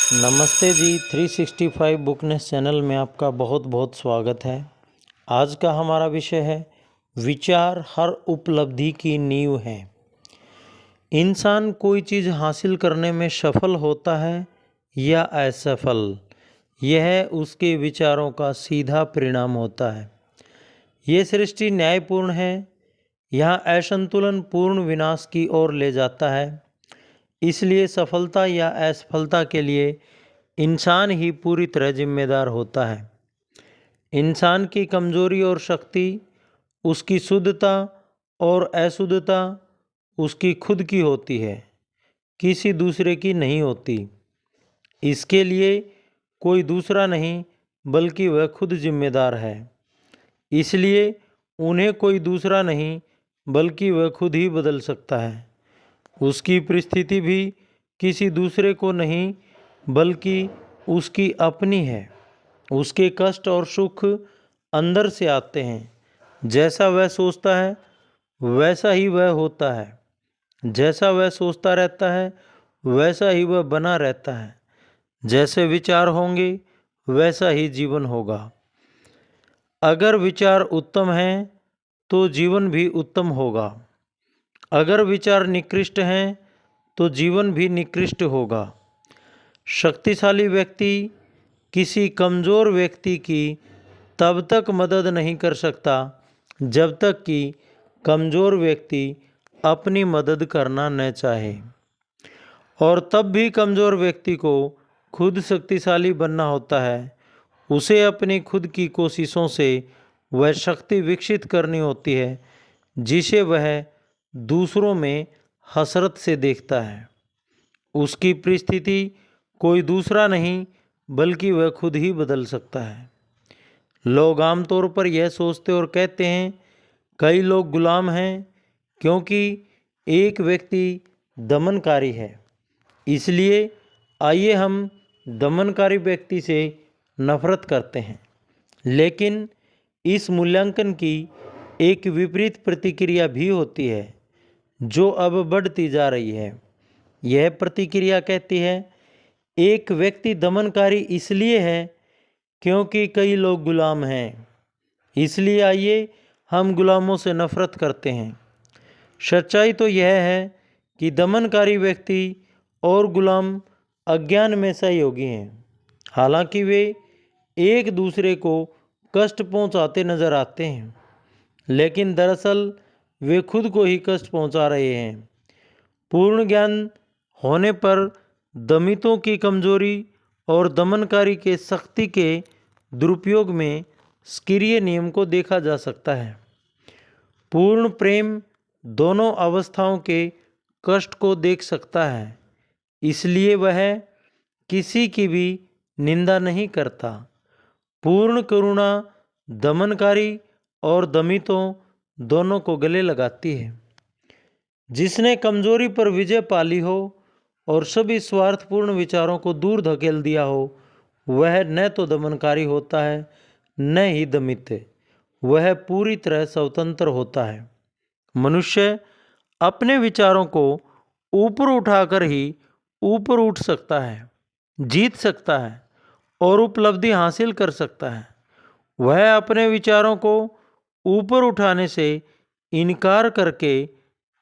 नमस्ते जी। 365 बुकनेस चैनल में आपका बहुत बहुत स्वागत है। आज का हमारा विषय है विचार हर उपलब्धि की नींव है। इंसान कोई चीज़ हासिल करने में सफल होता है या असफल, यह उसके विचारों का सीधा परिणाम होता है। ये सृष्टि न्यायपूर्ण है, यहाँ असंतुलन पूर्ण विनाश की ओर ले जाता है। इसलिए सफलता या असफलता के लिए इंसान ही पूरी तरह जिम्मेदार होता है। इंसान की कमजोरी और शक्ति, उसकी शुद्धता और अशुद्धता उसकी खुद की होती है, किसी दूसरे की नहीं होती। इसके लिए कोई दूसरा नहीं बल्कि वह खुद जिम्मेदार है। इसलिए उन्हें कोई दूसरा नहीं बल्कि वह खुद ही बदल सकता है। उसकी परिस्थिति भी किसी दूसरे को नहीं बल्कि उसकी अपनी है। उसके कष्ट और सुख अंदर से आते हैं। जैसा वह सोचता है वैसा ही वह होता है। जैसा वह सोचता रहता है वैसा ही वह बना रहता है। जैसे विचार होंगे वैसा ही जीवन होगा। अगर विचार उत्तम हैं तो जीवन भी उत्तम होगा। अगर विचार निकृष्ट हैं तो जीवन भी निकृष्ट होगा। शक्तिशाली व्यक्ति किसी कमज़ोर व्यक्ति की तब तक मदद नहीं कर सकता जब तक कि कमज़ोर व्यक्ति अपनी मदद करना न चाहे। और तब भी कमज़ोर व्यक्ति को खुद शक्तिशाली बनना होता है। उसे अपनी खुद की कोशिशों से वह शक्ति विकसित करनी होती है जिसे वह दूसरों में हसरत से देखता है। उसकी परिस्थिति कोई दूसरा नहीं बल्कि वह खुद ही बदल सकता है। लोग आमतौर पर यह सोचते और कहते हैं कई लोग गुलाम हैं क्योंकि एक व्यक्ति दमनकारी है। इसलिए आइए हम दमनकारी व्यक्ति से नफरत करते हैं। लेकिन इस मूल्यांकन की एक विपरीत प्रतिक्रिया भी होती है जो अब बढ़ती जा रही है। यह प्रतिक्रिया कहती है एक व्यक्ति दमनकारी इसलिए है क्योंकि कई लोग गुलाम हैं। इसलिए आइए हम गुलामों से नफरत करते हैं। सच्चाई तो यह है कि दमनकारी व्यक्ति और गुलाम अज्ञान में सहयोगी हैं। हालांकि वे एक दूसरे को कष्ट पहुंचाते नजर आते हैं, लेकिन दरअसल वे खुद को ही कष्ट पहुंचा रहे हैं। पूर्ण ज्ञान होने पर दमितों की कमजोरी और दमनकारी के शक्ति के दुरुपयोग में स्किरीय नियम को देखा जा सकता है। पूर्ण प्रेम दोनों अवस्थाओं के कष्ट को देख सकता है, इसलिए वह किसी की भी निंदा नहीं करता। पूर्ण करुणा दमनकारी और दमितों दोनों को गले लगाती है। जिसने कमजोरी पर विजय पाली हो और सभी स्वार्थपूर्ण विचारों को दूर धकेल दिया हो, वह न तो दमनकारी होता है न ही दमित। वह पूरी तरह स्वतंत्र होता है। मनुष्य अपने विचारों को ऊपर उठाकर ही ऊपर उठ सकता है, जीत सकता है और उपलब्धि हासिल कर सकता है। वह अपने विचारों को ऊपर उठाने से इनकार करके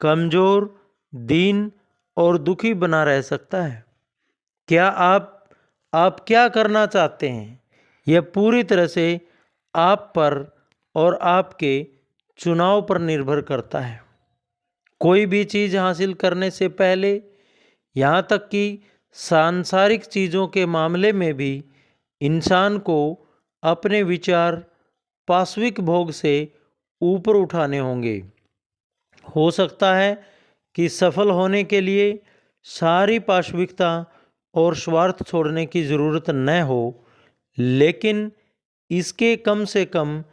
कमजोर, दीन और दुखी बना रह सकता है। क्या आप क्या करना चाहते हैं, यह पूरी तरह से आप पर और आपके चुनाव पर निर्भर करता है। कोई भी चीज़ हासिल करने से पहले, यहाँ तक कि सांसारिक चीज़ों के मामले में भी, इंसान को अपने विचार पाश्विक भोग से ऊपर उठाने होंगे। हो सकता है कि सफल होने के लिए सारी पाश्विकता और स्वार्थ छोड़ने की ज़रूरत न हो, लेकिन इसके कम से कम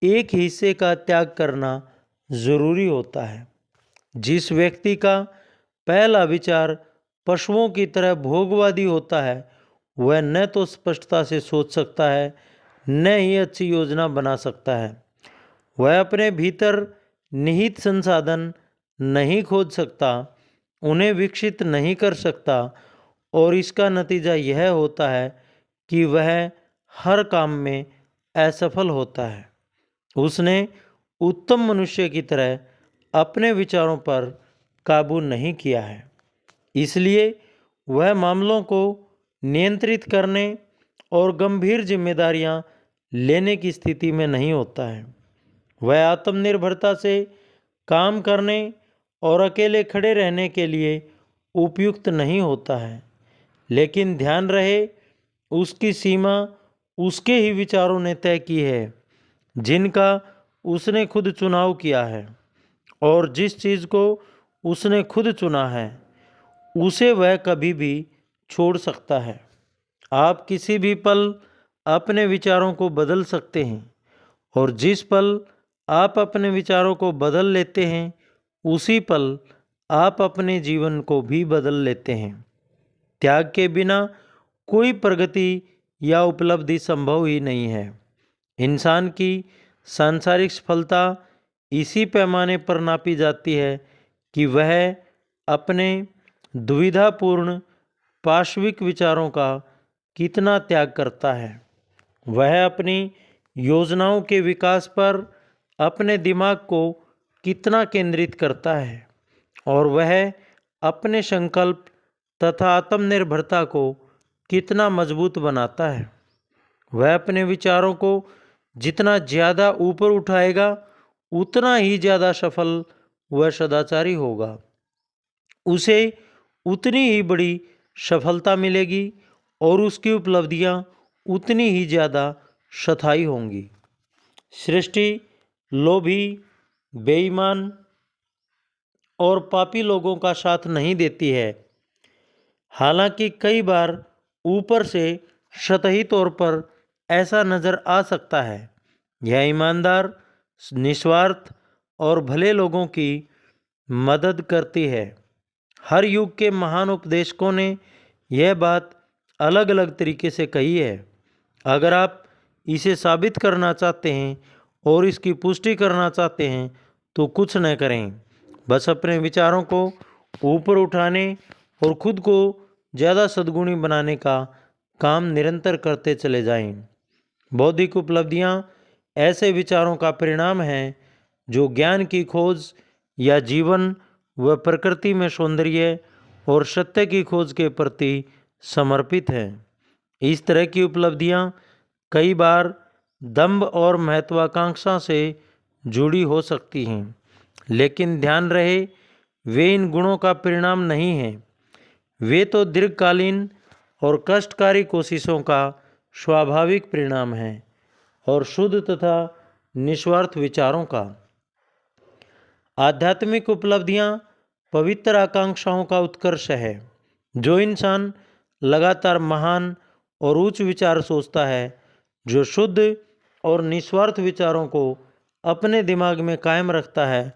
एक हिस्से का त्याग करना ज़रूरी होता है। जिस व्यक्ति का पहला विचार पशुओं की तरह भोगवादी होता है, वह न तो स्पष्टता से सोच सकता है न ही अच्छी योजना बना सकता है। वह अपने भीतर निहित संसाधन नहीं खोज सकता, उन्हें विकसित नहीं कर सकता और इसका नतीजा यह होता है कि वह हर काम में असफल होता है। उसने उत्तम मनुष्य की तरह अपने विचारों पर काबू नहीं किया है, इसलिए वह मामलों को नियंत्रित करने और गंभीर जिम्मेदारियां लेने की स्थिति में नहीं होता है। वह आत्मनिर्भरता से काम करने और अकेले खड़े रहने के लिए उपयुक्त नहीं होता है। लेकिन ध्यान रहे, उसकी सीमा उसके ही विचारों ने तय की है, जिनका उसने खुद चुनाव किया है, और जिस चीज़ को उसने खुद चुना है उसे वह कभी भी छोड़ सकता है। आप किसी भी पल अपने विचारों को बदल सकते हैं, और जिस पल आप अपने विचारों को बदल लेते हैं उसी पल आप अपने जीवन को भी बदल लेते हैं। त्याग के बिना कोई प्रगति या उपलब्धि संभव ही नहीं है। इंसान की सांसारिक सफलता इसी पैमाने पर नापी जाती है कि वह अपने दुविधापूर्ण पाशविक विचारों का कितना त्याग करता है। वह अपनी योजनाओं के विकास पर अपने दिमाग को कितना केंद्रित करता है, और वह अपने संकल्प तथा आत्मनिर्भरता को कितना मजबूत बनाता है। वह अपने विचारों को जितना ज़्यादा ऊपर उठाएगा उतना ही ज़्यादा सफल व सदाचारी होगा। उसे उतनी ही बड़ी सफलता मिलेगी और उसकी उपलब्धियां उतनी ही ज़्यादा स्थायी होंगी। सृष्टि लोभी, बेईमान और पापी लोगों का साथ नहीं देती है। हालांकि कई बार ऊपर से सतही तौर पर ऐसा नज़र आ सकता है। यह ईमानदार, निस्वार्थ और भले लोगों की मदद करती है। हर युग के महान उपदेशकों ने यह बात अलग अलग तरीके से कही है। अगर आप इसे साबित करना चाहते हैं और इसकी पुष्टि करना चाहते हैं तो कुछ न करें, बस अपने विचारों को ऊपर उठाने और खुद को ज़्यादा सद्गुणी बनाने का काम निरंतर करते चले जाएं। बौद्धिक उपलब्धियां ऐसे विचारों का परिणाम हैं जो ज्ञान की खोज या जीवन व प्रकृति में सौंदर्य और सत्य की खोज के प्रति समर्पित हैं। इस तरह की उपलब्धियां कई बार दंभ और महत्वाकांक्षा से जुड़ी हो सकती हैं, लेकिन ध्यान रहे वे इन गुणों का परिणाम नहीं हैं। वे तो दीर्घकालीन और कष्टकारी कोशिशों का स्वाभाविक परिणाम है और शुद्ध तथा निस्वार्थ विचारों का। आध्यात्मिक उपलब्धियां पवित्र आकांक्षाओं का उत्कर्ष है। जो इंसान लगातार महान और उच्च विचार सोचता है, जो शुद्ध और निस्वार्थ विचारों को अपने दिमाग में कायम रखता है,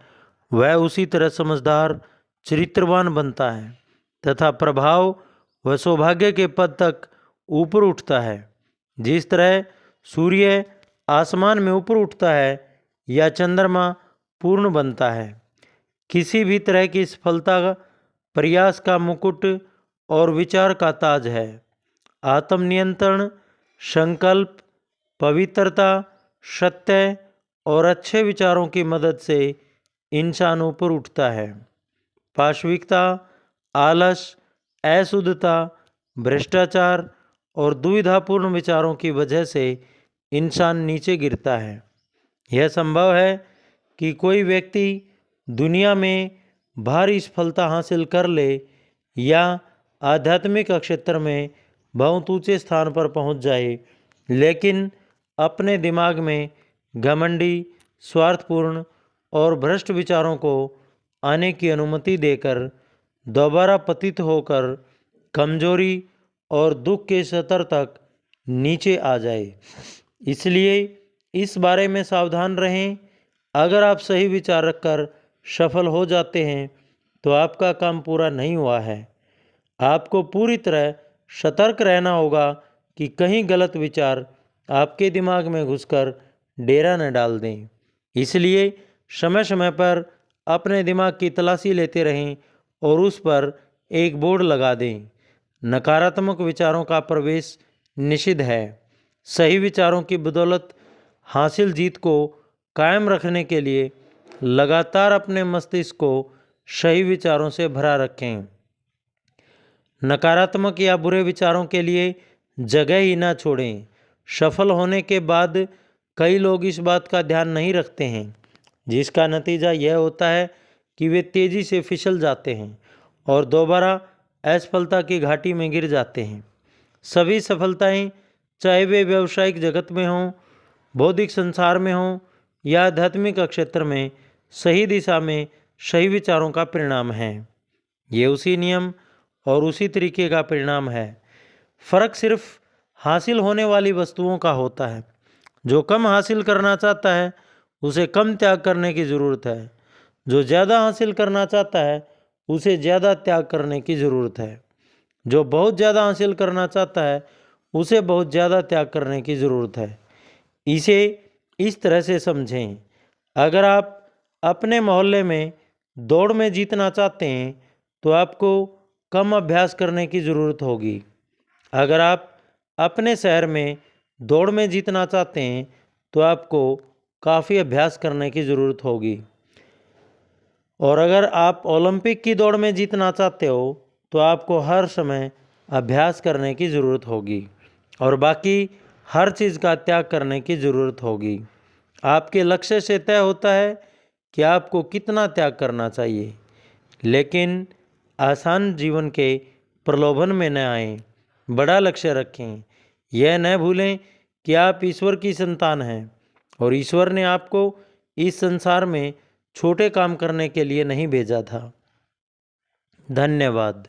वह उसी तरह समझदार, चरित्रवान बनता है तथा प्रभाव व सौभाग्य के पद तक ऊपर उठता है। जिस तरह सूर्य आसमान में ऊपर उठता है या चंद्रमा पूर्ण बनता है। किसी भी तरह की सफलता प्रयास का मुकुट और विचार का ताज है। आत्मनियंत्रण, संकल्प, पवित्रता, सत्य और अच्छे विचारों की मदद से इंसान ऊपर उठता है। पाशविकता, आलस, अशुद्धता, भ्रष्टाचार और दुविधापूर्ण विचारों की वजह से इंसान नीचे गिरता है। यह संभव है कि कोई व्यक्ति दुनिया में भारी सफलता हासिल कर ले या आध्यात्मिक क्षेत्र में बहुत ऊंचे स्थान पर पहुंच जाए, लेकिन अपने दिमाग में घमंडी, स्वार्थपूर्ण और भ्रष्ट विचारों को आने की अनुमति देकर दोबारा पतित होकर कमजोरी और दुख के स्तर तक नीचे आ जाए। इसलिए इस बारे में सावधान रहें। अगर आप सही विचार रखकर सफल हो जाते हैं तो आपका काम पूरा नहीं हुआ है। आपको पूरी तरह सतर्क रहना होगा कि कहीं गलत विचार आपके दिमाग में घुसकर डेरा न डाल दें। इसलिए समय समय पर अपने दिमाग की तलाशी लेते रहें और उस पर एक बोर्ड लगा दें। नकारात्मक विचारों का प्रवेश निषिद्ध है। सही विचारों की बदौलत हासिल जीत को कायम रखने के लिए लगातार अपने मस्तिष्क को सही विचारों से भरा रखें। नकारात्मक या बुरे विचारों के लिए जगह ही ना छोड़ें। सफल होने के बाद कई लोग इस बात का ध्यान नहीं रखते हैं, जिसका नतीजा यह होता है कि वे तेज़ी से फिसल जाते हैं और दोबारा असफलता की घाटी में गिर जाते हैं। सभी सफलताएं, चाहे वे व्यावसायिक जगत में हों, बौद्धिक संसार में हों या आध्यात्मिक क्षेत्र में, सही दिशा में सही विचारों का परिणाम है। ये उसी नियम और उसी तरीके का परिणाम है। फर्क सिर्फ हासिल होने वाली वस्तुओं का होता है। जो कम हासिल करना चाहता है उसे कम त्याग करने की ज़रूरत है। जो ज़्यादा हासिल करना चाहता है उसे ज़्यादा त्याग करने की ज़रूरत है। जो बहुत ज़्यादा हासिल करना चाहता है उसे बहुत ज़्यादा त्याग करने की ज़रूरत है। इसे इस तरह से समझें, अगर आप अपने मोहल्ले में दौड़ में जीतना चाहते हैं तो आपको कम अभ्यास करने की ज़रूरत होगी। अगर आप अपने शहर में दौड़ में जीतना चाहते हैं तो आपको काफ़ी अभ्यास करने की ज़रूरत होगी। और अगर आप ओलंपिक की दौड़ में जीतना चाहते हो तो आपको हर समय अभ्यास करने की ज़रूरत होगी और बाकी हर चीज़ का त्याग करने की ज़रूरत होगी। आपके लक्ष्य से तय होता है कि आपको कितना त्याग करना चाहिए, लेकिन आसान जीवन के प्रलोभन में न आएं। बड़ा लक्ष्य रखें। यह न भूलें कि आप ईश्वर की संतान हैं और ईश्वर ने आपको इस संसार में छोटे काम करने के लिए नहीं भेजा था। धन्यवाद।